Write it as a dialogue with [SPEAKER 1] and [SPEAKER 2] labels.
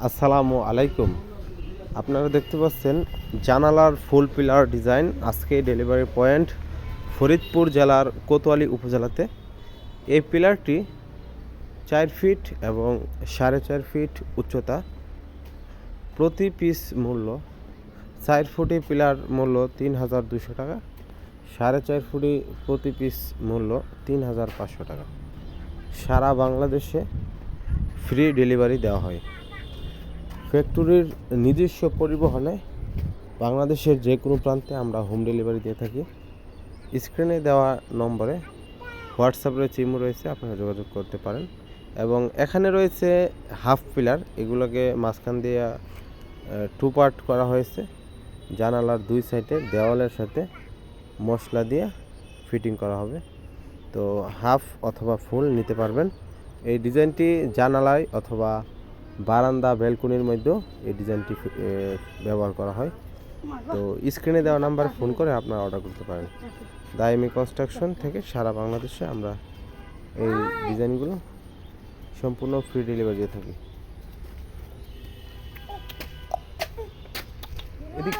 [SPEAKER 1] আসসালামু আলাইকুম। আপনারা দেখতে পাচ্ছেন জানালার ফুল পিলার ডিজাইন। আজকে ডেলিভারি পয়েন্ট ফরিদপুর জেলার কোতোয়ালি উপজেলাতে। এই পিলারটি 4 ফিট এবং 4.5 ফিট উচ্চতা। প্রতি পিস মূল্য 4 ফুটি পিলার মূল্য ৩,২০০ টাকা, 4.5 ফুটি প্রতি পিস মূল্য ৩,৫০০ টাকা। সারা বাংলাদেশে ফ্রি ডেলিভারি দেওয়া হয়। ফ্যাক্টরির নিজস্ব পরিবহনে বাংলাদেশের যে কোনো প্রান্তে আমরা হোম ডেলিভারি দিয়ে থাকি। স্ক্রিনে দেওয়া নম্বরে হোয়াটসঅ্যাপ রয়েছে, ইমো রয়েছে, আপনারা যোগাযোগ করতে পারেন। এবং এখানে রয়েছে হাফ পিলার, এগুলোকে মাঝখান দিয়ে 2 পার্ট করা হয়েছে। জানালার 2 সাইডে দেওয়ালের সাথে মশলা দিয়ে ফিটিং করা হবে। তো হাফ অথবা ফুল নিতে পারবেন। এই ডিজাইনটি জানালায় অথবা বারান্দা ব্যালকনির মধ্যেও এই ডিজাইনটি ব্যবহার করা হয়। তো স্ক্রিনে দেওয়া নাম্বারে ফোন করে আপনারা অর্ডার করতে পারেন। দাইমি কনস্ট্রাকশন থেকে সারা বাংলাদেশে আমরা এই ডিজাইনগুলো সম্পূর্ণ ফ্রি ডেলিভারি দিয়ে থাকি। এদিক